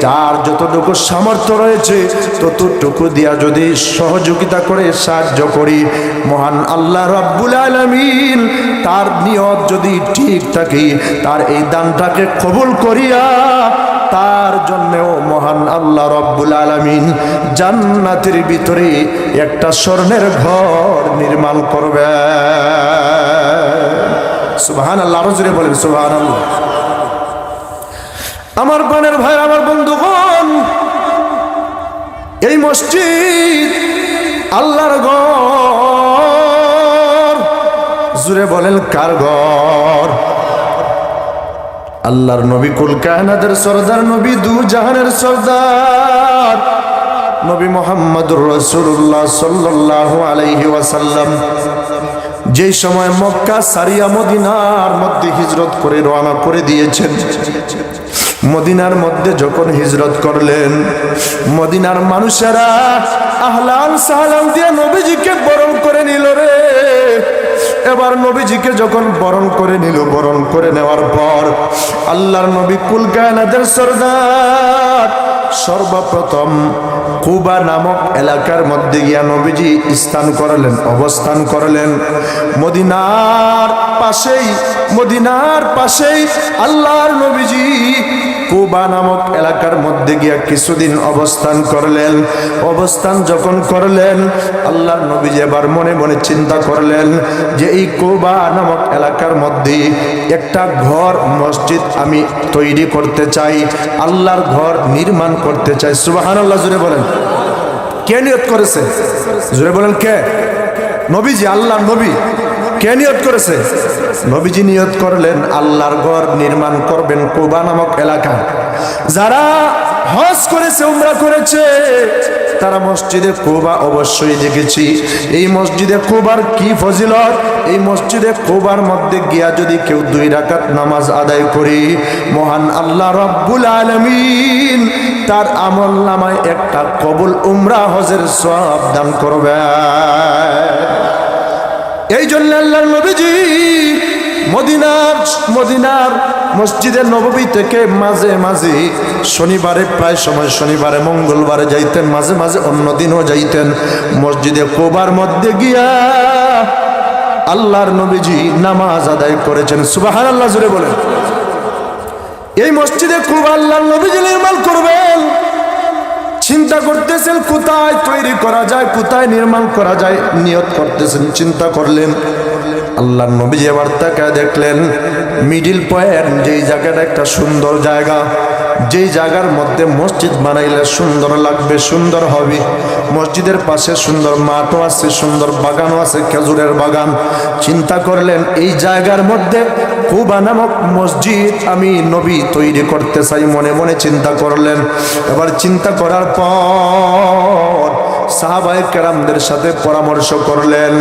যার যতটুকু সামর্থ্য রয়েছে ততটুকু দিয়া যদি সহযোগিতা করে সাহায্য করি, মহান আল্লাহ রাব্বুল আলামিন তার নিয়ত যদি ঠিক থাকে, তার এই দানটাকে কবুল করিয়া তার জন্যও মহান আল্লাহ রাব্বুল আলামিন জান্নাতের ভিতরে একটা স্বর্ণের ঘর নির্মাণ করবে। সুবহানাল্লাহ, আরো জোরে বলেন সুবহানাল্লাহ। আমার প্রাণের ভাই, আমার বন্ধুগণ, এই মসজিদ আল্লাহর ঘর। জোরে বলেন কার ঘর? আল্লাহর নবী কুল কায়নাতের সরদার, নবী দু জাহানের সরদার নবী মুহাম্মদুর রাসূলুল্লাহ সাল্লাল্লাহু আলাইহি ওয়াসাল্লাম যেই সময় মক্কা সারিয়া মদিনার মধ্যে হিজরত করে রওনা করে দিয়েছেন, মদিনার মধ্যে যখন হিজরত করলেন, মদিনার মানুষেরা আহলান সালাম দিয়ে নবীজিকে বরণ করে নিল রে। এবার নবীজিকে যখন বরণ করে নিল, বরণ করে নেওয়ার পর আল্লাহর নবী কুল কায়নাতের সরদার সর্বপ্রথম কুবা নামক এলাকার মধ্যে গিয়া নবীজি স্থান করলেন, অবস্থান করলেন। মদিনার পাশেই আল্লাহর নবীজি কুবা নামক এলাকার মধ্যে গিয়া কিছুদিন অবস্থান করলেন। অবস্থান যখন করলেন, আল্লাহর নবীজি এবার মনে মনে চিন্তা করলেন যে এই কুবা নামক এলাকার মধ্যে একটা ঘর, মসজিদ আমি তৈরি করতে চাই, আল্লাহর ঘর নির্মাণ করতে চাই। সুবহানাল্লাহ, জোরে বলেন। কে নিয়ত করেছে? জোরে বলেন কে? নবীজি, আল্লাহর নবী। কে নিয়ত করেছে? নবীজি নিয়ত করলেন আল্লাহর ঘর নির্মাণ করবেন কুবা নামক এলাকা। যারা হজ করেছে, উমরা করেছে, তারা মসজিদে কুবা অবশ্যই দেখেছি। এই মসজিদে কুবার কি ফজিলত! এই মসজিদে কুবার মধ্যে গিয়া যদি কেউ 2 রাকাত নামাজ আদায় করি, মহান আল্লাহ রাব্বুল আলামিন তার আমল নামায় একটা কবুল উমরা হজের সওয়াব দান করবে। এই জন্য আল্লাহর নবীজি মদিনার মসজিদে নববী থেকে মাঝে মাঝে শনিবারে, প্রায় সময় শনিবারে, মঙ্গলবারে যাইতেন, মাঝে মাঝে অন্য দিনও যাইতেন। মসজিদে কুবার মধ্যে গিয়া আল্লাহর নবীজি নামাজ আদায় করেছেন। সুবহানাল্লাহ জোরে বলেন। এই মসজিদে খুব আল্লাহর নবীজি নির্মাণ করবেন, চিন্তা করতেছেন কোথায় তৈরি করা যায়, কোথায় নির্মাণ করা যায়, নিয়ত করতেছেন, চিন্তা করলেন। আল্লাহর নবী এবার তাকায় দেখলেন মিডিল পয়েন্ট, যেই জায়গাটা একটা সুন্দর জায়গা, যেই জায়গার মধ্যে মসজিদ বানাইলে সুন্দর লাগবে, সুন্দর হবে। মসজিদের পাশে সুন্দর মাঠও আছে, সুন্দর বাগানও আছে, খেজুরের বাগান। চিন্তা করলেন এই জায়গার মধ্যে কুবা নামক মসজিদ আমি নবী তৈরি করতে চাই, মনে মনে চিন্তা করলেন। এবার চিন্তা করার পর সাহাবায়ে কেরামদের সাথে পরামর্শ করলেন।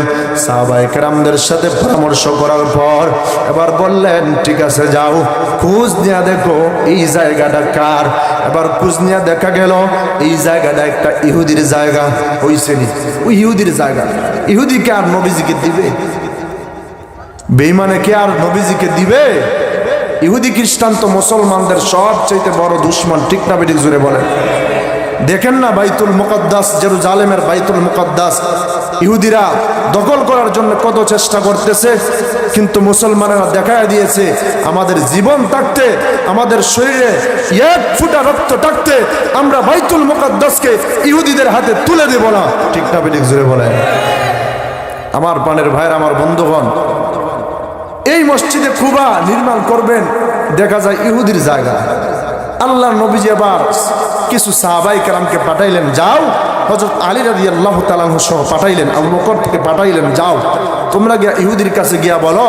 সাহাবায়ে কেরামদের সাথে পরামর্শ করার পর এবার বললেন ঠিক আছে যাও খোঁজ নিয়ে দেখো এই জায়গাটা কার। এবার খোঁজ নিয়ে দেখা গেল এই জায়গাটা একটা ইহুদির জায়গা। ওই শ্রেণী ওই ইহুদির জায়গা। ইহুদিকে আর নবীজিকে দিবে? বেঈমানে কে আর নবীজিকে দিবে? ইহুদি খ্রিস্টান তো মুসলমানদের সবচেয়ে বড় দুশমন, ঠিক না বেঠিক জোরে বলেন। দেখেন না বাইতুল মুকদ্দাস, জেরুজালেমের বাইতুল মুকদ্দাস ইহুদিরা দখল করার জন্য কত চেষ্টা করতেছে, কিন্তু মুসলমানেরা দেখায় দিয়েছে আমাদের জীবন থাকতে, আমাদের শরীরে এক ফুটা রক্ত থাকতে আমরা বাইতুল মুকদ্দাসকে ইহুদিদের হাতে তুলে দেব না, ঠিক না বেঠিক জোরে বলেন। আমার প্রাণের ভাইয়ের, আমার বন্ধুগণ, এই মসজিদে কুবা নির্মাণ করবেন, দেখা যায় ইহুদির জায়গা। আল্লাহ নবীজি এবার কিছু সাহাবায়ে কেরামকে পাঠাইলেন, যাও। হযরত আলী রাদিয়াল্লাহু তাআলা আনহু সহ পাঠাইলেন, আবু বকর থেকে পাঠাইলেন, যাও তোমরা গিয়া ইহুদির কাছে গিয়া বলো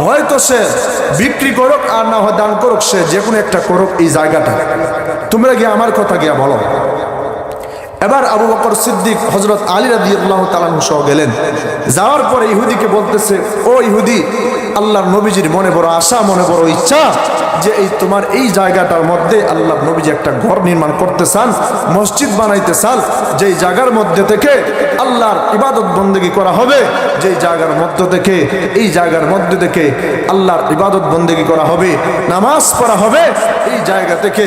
হয়তো সে বিক্রি করুক আর না হয় দান করুক, সে যে কোনো একটা করুক এই জায়গাটা, তোমরা গিয়া আমার কথা গিয়া বলো। এবার আবু বকর সিদ্দিক হযরত আলী রাদিয়াল্লাহু তাআলা আনহু সহ গেলেন। যাওয়ার পরে ইহুদিকে বলতেছে, ও ইহুদি, আল্লাহর নবীজির মনে বড় আশা, মনে বড় ইচ্ছা যে এই তোমার এই জায়গাটার মধ্যে আল্লাহর নবীজি একটা ঘর নির্মাণ করতে চান, মসজিদ বানাইতে চান, যেই জায়গার মধ্যে থেকে আল্লাহর ইবাদত বন্দেগী করা হবে, যেই জায়গার মধ্যে থেকে এই জায়গার মধ্যে থেকে আল্লাহর ইবাদত বন্দেগী করা হবে, নামাজ পড়া হবে, এই জায়গা থেকে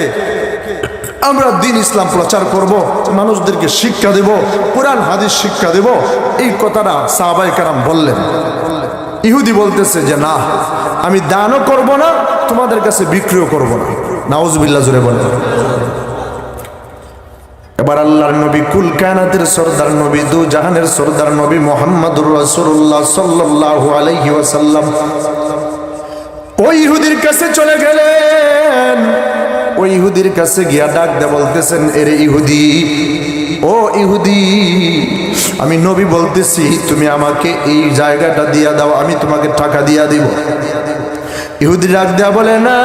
আমরা দ্বীন ইসলাম প্রচার করব, মানুষদেরকে শিক্ষা দেব, কোরআন হাদিস শিক্ষা দেব। এই কথাটা সাহাবায়ে কেরাম বললেন। ইহুদি বলতেছে যে না, আমি দানও করব না, তোমাদের কাছে বিক্রিও করব না। নাউজুবিল্লাহ জোরে বলেন। এবার আল্লাহর নবী, কুল কায়নাতের সরদার নবী, দু জাহানের সরদার নবী মুহাম্মদুর রাসূলুল্লাহ সাল্লাল্লাহু আলাইহি ওয়াসাল্লাম ওই ইহুদির কাছে চলে গেলেন। ওই ইহুদির কাছে গিয়া ডাক দে বলতেছেন, এরে ইহুদি, ও ইহুদি, আমি নবী বলতেছি তুমি আমাকে এই জায়গাটা দিয়া দাও, আমি তোমাকে টাকা দিয়া দিব। ইহুদি ডাক দেয়া বলে, না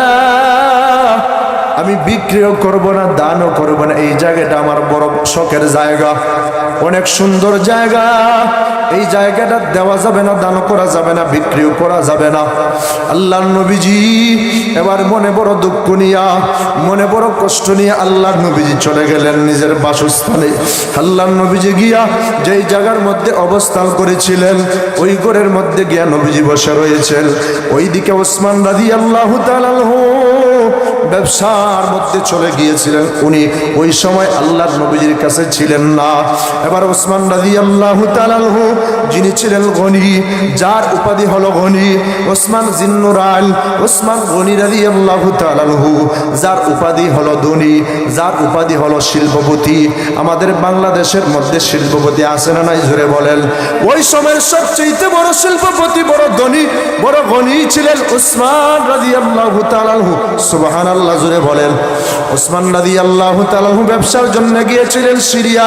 আমি বিক্রিও করব না, দানও করব না, এই জায়গাটা আমার বড় শখের জায়গা, অনেক সুন্দর জায়গা, এই জায়গাটা দেওয়া যাবে না, দান করা যাবে না, বিক্রিও করা যাবে না। আল্লাহর নবীজি এবার মনে বড় দুঃখ নিয়া, মনে বড় কষ্ট নিয়ে আল্লাহর নবীজি চলে গেলেন নিজের বাসস্থানে। আল্লাহর নবীজি গিয়া যেই জায়গার মধ্যে অবস্থান করেছিলেন ওই ঘরের মধ্যে গিয়া নবীজি বসে রয়েছেন। ওইদিকে ওসমান রাদিয়াল্লাহু তাআলা ব্যবসার মধ্যে চলে গিয়েছিলেন। উনি ওই সময় আল্লাহর নবীজির কাছে ছিলেন না। এবার ওসমান রাদিয়াল্লাহু তাআলা যিনি ছিলেন গনি, যার উপাধি হলো গনি, ওসমান জিন্নুরাইন, ওসমান গনি রাদিয়াল্লাহু তাআলা, যার উপাধি হলো ধনী, যার উপাধি হলো শিল্পপতি। আমাদের বাংলাদেশের মধ্যে শিল্পপতি আছে না নাই জোরে বলেন? ওই সময়ের সবচেয়ে বড় শিল্পপতি, বড় ধনী, বড় গনি ছিলেন ওসমান রাদিয়াল্লাহু তাআলা। সুবহানাল্লাহ জোরে বলেন। ওসমান রাদিয়াল্লাহু তাআলা ব্যবসার জন্য গিয়েছিলেন সিরিয়া।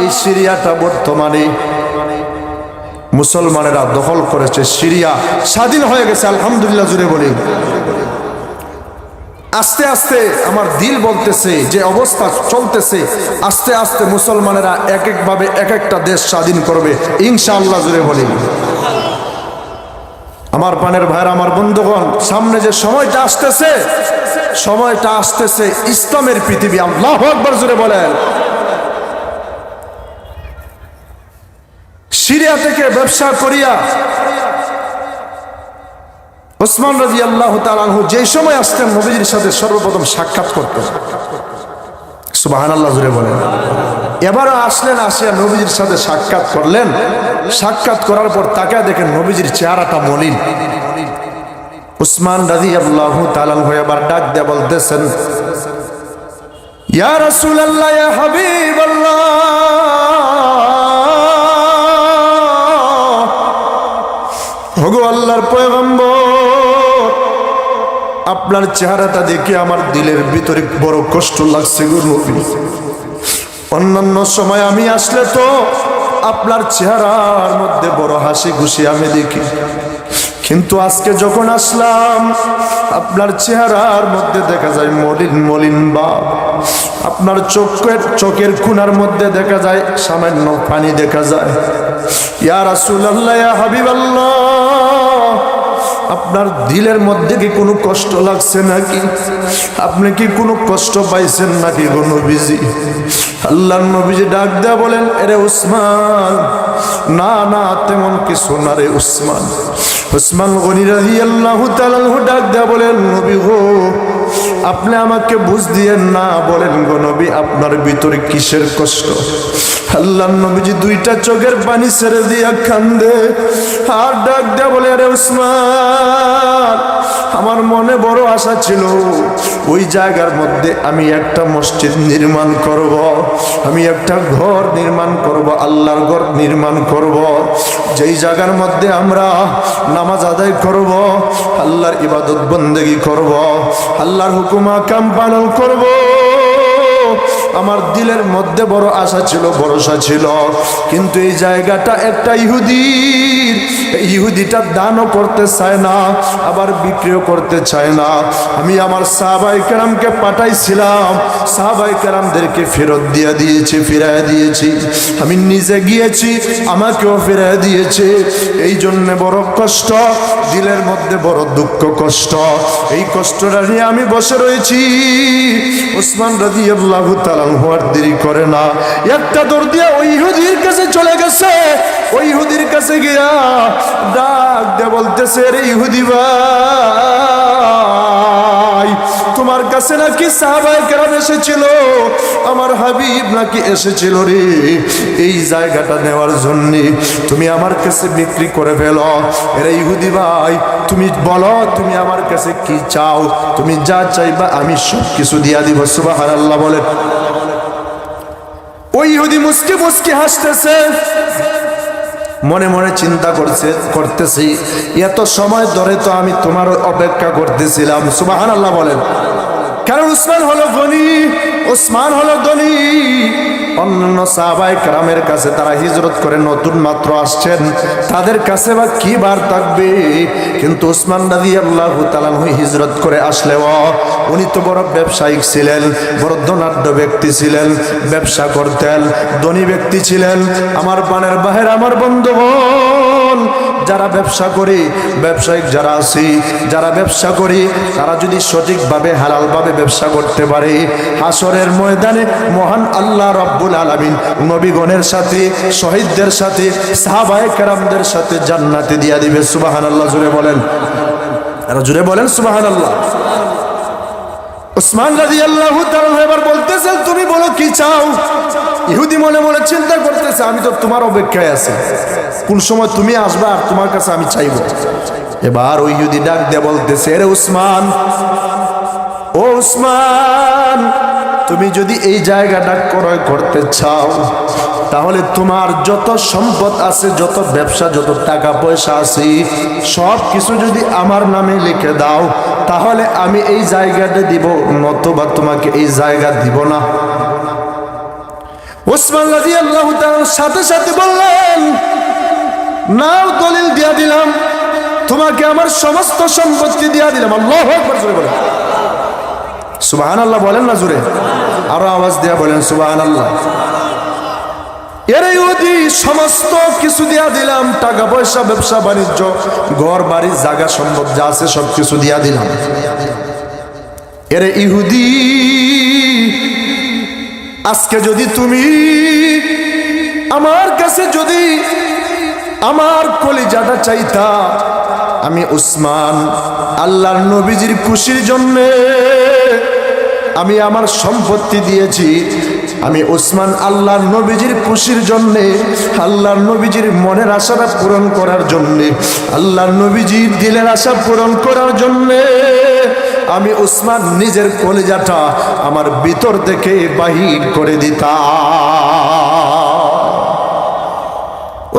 এই সিরিয়াটা বর্তমানে মুসলমানেরা দখল করেছে। সিরিয়া স্বাধীন হয়ে গেছে, আলহামদুলিল্লাহ জুড়ে বলি। আস্তে আস্তে আমার দিল বলতেছে যে অবস্থা চলতেছে, আস্তে আস্তে মুসলমানেরা এক একভাবে এক একটা দেশ স্বাধীন করবে ইনশাআল্লাহ জুড়ে বলি। আমার প্রাণের ভাইরা, আমার বন্ধুগণ, সামনে যে সময়টা আসতেছে, সময়টা আসতেছে ইসলামের পৃথিবী। আল্লাহু আকবার জুড়ে বলেন। সিরিয়া থেকে ব্যবসা করিয়া ওসমান রাদিয়াল্লাহু তাআলা আনহু যে সময় আসতেন নবীজির সাথে সর্বপ্রথম সাক্ষাৎ করতেন। সুবহানাল্লাহ জুড়ে বলেন। এবারও আসলেন, আসিয়া নবীজির সাথে সাক্ষাৎ করলেন। সাক্ষাৎ করার পর তাকায় দেখেন নবীজির চেহারাটা মলিন। উসমান রাদিয়াল্লাহু তাআলা আনহু এবার ডাক দিয়ে বলতেছেন, ইয়া রাসূলুল্লাহ, ইয়া হাবিবাল্লাহ, ওগো আল্লাহর পয়গম্বর, আপনার চেহারাটা দেখে আমার দিলের ভিতরে বড় কষ্ট লাগছে গো নবী। অন্যান্য সময় আমি আসলে তো আপনার চেহারার মধ্যে বড় হাসি খুশি আমি দেখি, কিন্তু আজকে যখন আসলাম আপনার চেহারার মধ্যে দেখা যায় মলিন মলিন ভাব। আপনার চোখের কোণার মধ্যে দেখা যায় সামান্য পানি দেখা যায়। ইয়া রাসূলুল্লাহ, ইয়া হাবিবাল্লাহ, আপনার দিলের মধ্যে কি কোনো কষ্ট লাগছে নাকি? আপনি কি কোনো কষ্ট পাইছেন নাকি গো নবীজি? আল্লাহর নবীজি ডাক দেয়া বলেন, এরে উসমান, না না, তেমন কিছু না রে উসমান। উসমান গনি রাদিয়াল্লাহু তাআলা আনহু ডাক দেয়া বলেন, নবী গো, আপনি আমাকে বুঝ দিয়েন না, বলেন গো নবী, আপনার ভিতরে কিসের কষ্ট? আল্লাহর নবীজি দুইটা চোখের পানি ছেড়ে দিয়া কান্দে আর ডাক দেয়া বলে, আরে উসমান, আমার মনে বড় আশা ছিল ওই জায়গার মধ্যে আমি একটা মসজিদ নির্মাণ করব, আমি একটা ঘর নির্মাণ করব, আল্লাহর ঘর নির্মাণ করব, যেই জায়গার মধ্যে আমরা নামাজ আদায় করব, আল্লাহর ইবাদত বন্দেগী করব, আল্লাহর হুকুম আহকাম পালন করব। আমার দিলের মধ্যে বড় আশা ছিল, ভরসা ছিল, কিন্তু এই জায়গাটা একটা ইহুদিটা দানও করতে চায় না, আবার বিক্রিও করতে চায় না। আমি আমার সাহাবায়ে কেরামকে পাঠাইছিলাম, সাহাবায়ে কেরামদেরকে ফেরত ফিরাইয়া দিয়েছি। আমি নিজে গিয়েছি, আমাকেও ফিরাইয়া দিয়েছে। এই জন্য বড় কষ্ট, দিলের মধ্যে বড় দুঃখ কষ্ট। এই কষ্টটা নিয়ে আমি বসে রয়েছি। উসমান রাদিয়াল্লাহু তাআলা আর দেরি করে না, একটা দৌড় দিয়ে ওই ইহুদির কাছে চলে গেছে। ওই ইহুদির কাছে গিয়া ডাক দিয়ে বলতেছে, রে ইহুদি ভাই, তোমার কাছে নাকি সাহাবায়ে কেরাম এসেছিল, আমার হাবিব নাকি এসেছিল রে এই জায়গাটা নেওয়ার জন্য, তুমি আমার কাছে বিক্রি করে ফেলো। রে ইহুদি ভাই, তুমি বলো তুমি আমার কাছে কি চাও, তুমি যা চাইবা আমি সব কিছু দিয়া দিব। সুবহানাল্লাহ বলেন। ওই ইহুদি মুস্কি মুস্কি হাসতেছে, মনে মনে চিন্তা করতেছি, এত সময় ধরে তো আমি তোমার অপেক্ষা করতেছিলাম। সুবহানাল্লাহ বলেন। কারণ উসমান হলো গনি, উসমান হলো ধনী। অন্যান্য সাহাবায়ে কেরামের কাছে তারা হিজরত করে নতুন মাত্র আসছেন, তাদের কাছে বা কি বার থাকবে, কিন্তু উসমান রাদিয়াল্লাহু তাআলা হিজরত করে আসলেও উনি তো বড় ব্যবসায়িক ছিলেন, বড় ধনাঢ্য ব্যক্তি ছিলেন, ব্যবসা করতেন, ধনী ব্যক্তি ছিলেন। আমার পানের বাহির আমার বন্ধুগণ, যারা ব্যবসা করি, ব্যবসায়িক যারা আছি, যারা ব্যবসা করি, তারা যদি সঠিকভাবে হালালভাবে ব্যবসা করতে পারে, হাসরের ময়দানে মহান আল্লাহ রাব্বুল আলামিন নবীগণের সাথে, শহীদদের সাথে, সাহাবায়ে কেরামদের সাথে জান্নাতে দিয়া দিবে। সুবহানাল্লাহ জোরে বলেন, আর জোরে বলেন সুবহানাল্লাহ। উসমান রাদিয়াল্লাহু তাআলা এবার বলতেছেন, তুমি বলো কি চাও? ইহুদি মনে মনে চিন্তা করতেছে, আমি তো তোমার অপেক্ষায় আছি, কোন সময় তুমি আসবা আর তোমার কাছে আমি চাইব। এবার ওই ইহুদি ডাক দিয়ে বলতেছে, রে উসমান, ও উসমান, তুমি যদি এই জায়গাটা ক্রয় করতে চাও, তাহলে তোমার যত সম্পদ আছে, যত ব্যবসা, যত টাকা পয়সা আছে, সব কিছু যদি আমার নামে লিখে দাও, তাহলে আমি এই জায়গাটা দিব, নতুবা তোমাকে এই জায়গা দিব না। উসমান রাদিয়াল্লাহু তাআলা সাথে সাথে বললেন, নাও, দলিল দিয়া দিলাম, তোমাকে আমার সমস্ত সম্পত্তি দিয়া দিলাম। আল্লাহু আকবার জোরে বলেন সুবহানাল্লাহ, বলেন না জোরে, আরো আওয়াজ দিয়া বলেন সুবহানাল্লাহ। এর ইহুদি সমস্ত কিছু দিয়া দিলাম, টাকা পয়সা, ব্যবসা বাণিজ্য, ঘর বাড়ি, জায়গা সম্পদ যা আছে সব কিছু দিয়া দিলাম। এর ইহুদি, আজকে যদি তুমি আমার কাছে যদি আমার কলিজাটা চাইতা, আমি উসমান আল্লাহর নবীজির খুশির জন্য আমি আমার সম্পত্তি দিয়েছি, আমি উসমান আল্লাহর নবীজির খুশির জন্যে, আল্লাহর নবীজির মনের আশাটা পূরণ করার জন্যে, আল্লাহর নবীজির দিলের আশা পূরণ করার জন্যে আমি উসমান নিজের কলিজাটা আমার ভিতর থেকে বাহির করে দিতাম।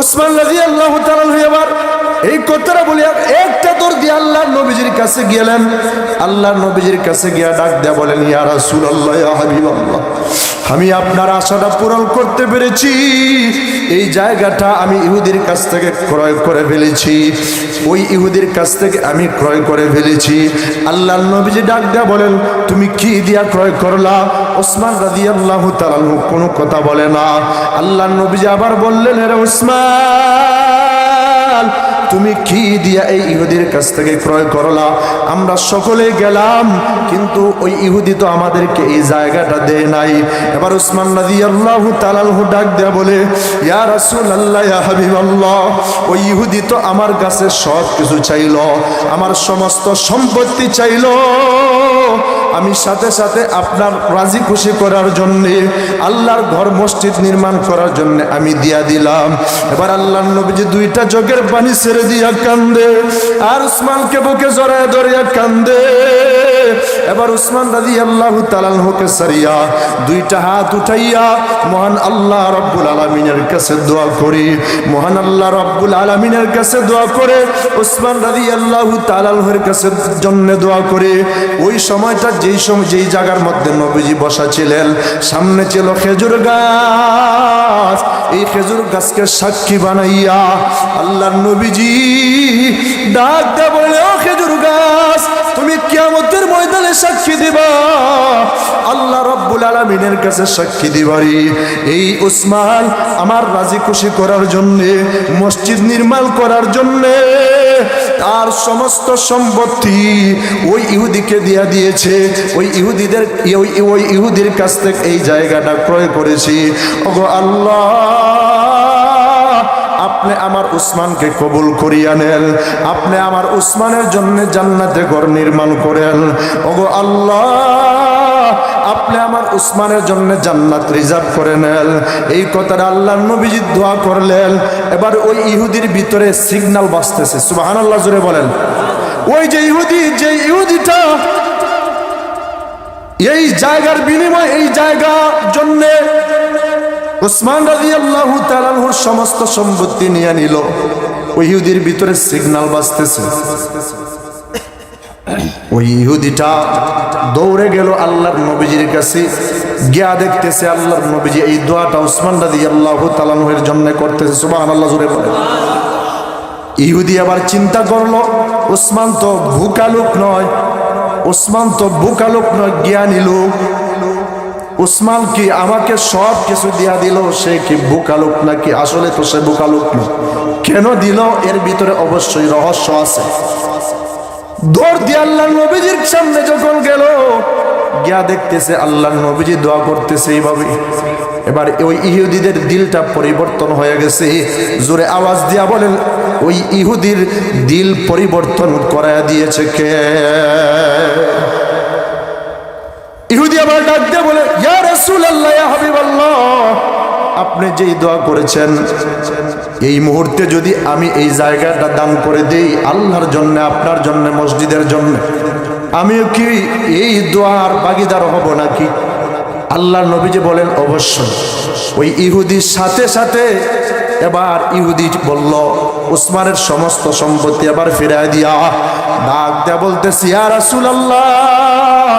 উসমান রাদিয়াল্লাহু তাআলা এবার এই কথাটা বলে একটা দৌড় দিয়ে আল্লাহর নবীজির কাছে গেলেন। আল্লাহর নবীজির কাছে গিয়া ডাক দেয়া বলেন, ইয়া রাসূলুল্লাহ, ইয়া হাবিবাল্লাহ, আমি আপনার আশাটা পূরণ করতে পেরেছি। এই জায়গাটা আমি ইহুদির কাছ থেকে ক্রয় করে ফেলেছি, ওই ইহুদির কাছ থেকে আমি ক্রয় করে ফেলেছি। আল্লাহর নবীজি ডাক দেয়া বলেন, তুমি কি দিয়া ক্রয় করলা? ওসমান রাদিয়াল্লাহু তাআলা কোনো কথা বলে না। আল্লাহর নবীজি আবার বললেন, রে ওসমান, তুমি কি দিয়া এই ইহুদির কাছ থেকে ক্রয় করলা? আমরা সকলে গেলাম, কিন্তু ওই ইহুদি তো আমাদেরকে এই জায়গাটা দেয় নাই। এবার উসমান রাদিয়াল্লাহু তাআলা ডাক দেয়া বলে, ইয়া রাসূলুল্লাহ, ইয়া হাবিবাল্লাহ, ওই ইহুদি তো আমার কাছে সব কিছু চাইল, আমার সমস্ত সম্পত্তি চাইল। আমি সাথে সাথে আপনার রাজি খুশি করার জন্যে, আল্লাহর ঘর মসজিদ নির্মাণ করার জন্য আমি দিয়া দিলাম। এবার আল্লাহর নবীজি দুইটা চোখের পানি ছেড়ে দিয়া কান্দে, আর উসমানকে বুকে জড়ায় ধরিয়া কান্দে। এবার উসমান রাদিয়াল্লাহু তাআলা কে সারিয়া দুইটা হাত উঠাইয়া মহান আল্লাহ রাব্বুল আলামিনের কাছে দোয়া করি, মহান আল্লাহ রাব্বুল আলামিনের কাছে দোয়া করে উসমান রাদিয়াল্লাহু তাআলা এর কাছে জন্য দোয়া করে। ওই সময়টা যেই জায়গার মধ্যে নবীজি বসা ছিলেন, সামনে ছিল খেজুর গাছ। এই খেজুর গাছকে সাক্ষী বানাইয়া আল্লাহর নবীজি ডাক দেয়া বলে, ও খেজুর গাছ, তুমি কিয়ামতের ময়দানে সাক্ষী দিবা, আল্লাহ রাব্বুল আলামিনের কাছে সাক্ষী দিবারি। এই উসমান আমার রাজি খুশি করার জন্য, মসজিদ নির্মাণ করার জন্য তার সমস্ত সম্পত্তি ওই ইহুদিকে দিয়া দিয়েছে। ওই ইহুদির কাছ থেকে এই জায়গাটা ক্রয় করেছি। ওগো আল্লাহ, আপনি আমার উসমানকে কবুল করিয়া নেন, আপনি আমার উসমানের জন্য জান্নাতে ঘর নির্মাণ করেন। ওগো আল্লাহ, আপনি আমার উসমানের জন্য জান্নাত রিজার্ভ করে নেন। এই কথাটা আল্লাহর নবীজি দোয়া করলেন। এবার ওই ইহুদির ভিতরে সিগন্যাল বাজতেছে, সুবহানাল্লাহ জোরে বলেন। ওই যে ইহুদিটা এই জায়গার বিনিময়ে, এই জায়গার জন্য উসমান রাদিয়াল্লাহু তাআলা সমস্ত সম্পত্তি নিয়ে নিল। ওই ইহুদির ভিতরে সিগন্যাল বাজতেছে। ওই ইহুদিটা দৌড়ে গেল আল্লাহর নবীজির কাছে, গিয়া দেখতেছে আল্লাহর নবীজি এই দোয়াটা উসমান রাদিয়াল্লাহু তাআলা এর জন্য করতেছে, সুবহানাল্লাহ জোরে বলে। ইহুদি আবার চিন্তা করলো, উসমান তো ভুকা লোক নয়, উসমান তো বোকা লোক নয়, জ্ঞানী লোক। উসমান কি আমাকে সব কিছু দিয়া দিল, সে কি বোকা লোক নাকি? আসলে তো সে বোকা লোক না। কেন দিল? এর ভিতরে অবশ্যই রহস্য আছে। দৌড় দিয়ে আল্লাহর নবীজির সামনে যখন গেল, গিয়া দেখতেছে আল্লাহর নবীজি দোয়া করতেছে এইভাবে। এবার ওই ইহুদিদের দিলটা পরিবর্তন হয়ে গেছে। জোরে আওয়াজ দিয়া বলেন, ওই ইহুদির দিল পরিবর্তন করায়া দিয়েছে কে? ইহুদি আবার ডাক দিয়ে বলে, ইয়া রাসূলুল্লাহ, ইয়া হাবিবাল্লাহ, আপনি যেই দোয়া করেছেন, এই মুহূর্তে যদি আমি এই জায়গাটা দান করে দেই আল্লাহর জন্য, আপনার জন্য, মসজিদের জন্য, আমিও কি এই দোয়ার ভাগীদার হব নাকি? আল্লাহর নবীজি বলেন, অবশ্যই। ওই ইহুদির সাথে সাথে এবার ইহুদি বলল, উসমানের সমস্ত সম্পত্তি আবার ফিরায় দিয়া ডাক দেয়া বলতেছি, ইয়া রাসূলুল্লাহ,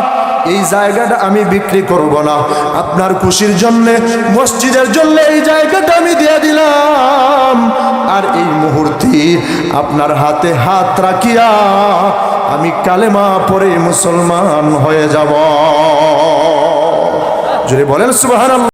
এই জায়গাটা আমি বিক্রি করব না, আপনার খুশির জন্য, মসজিদের জন্য এই জায়গাটা আমি দিয়ে দিলাম। আর এই মুহূর্তে আপনার হাতে হাত রাখিয়া আমি কালেমা পড়ে মুসলমান হয়ে যাব। যদি বলেন সুবহানাল্লাহ।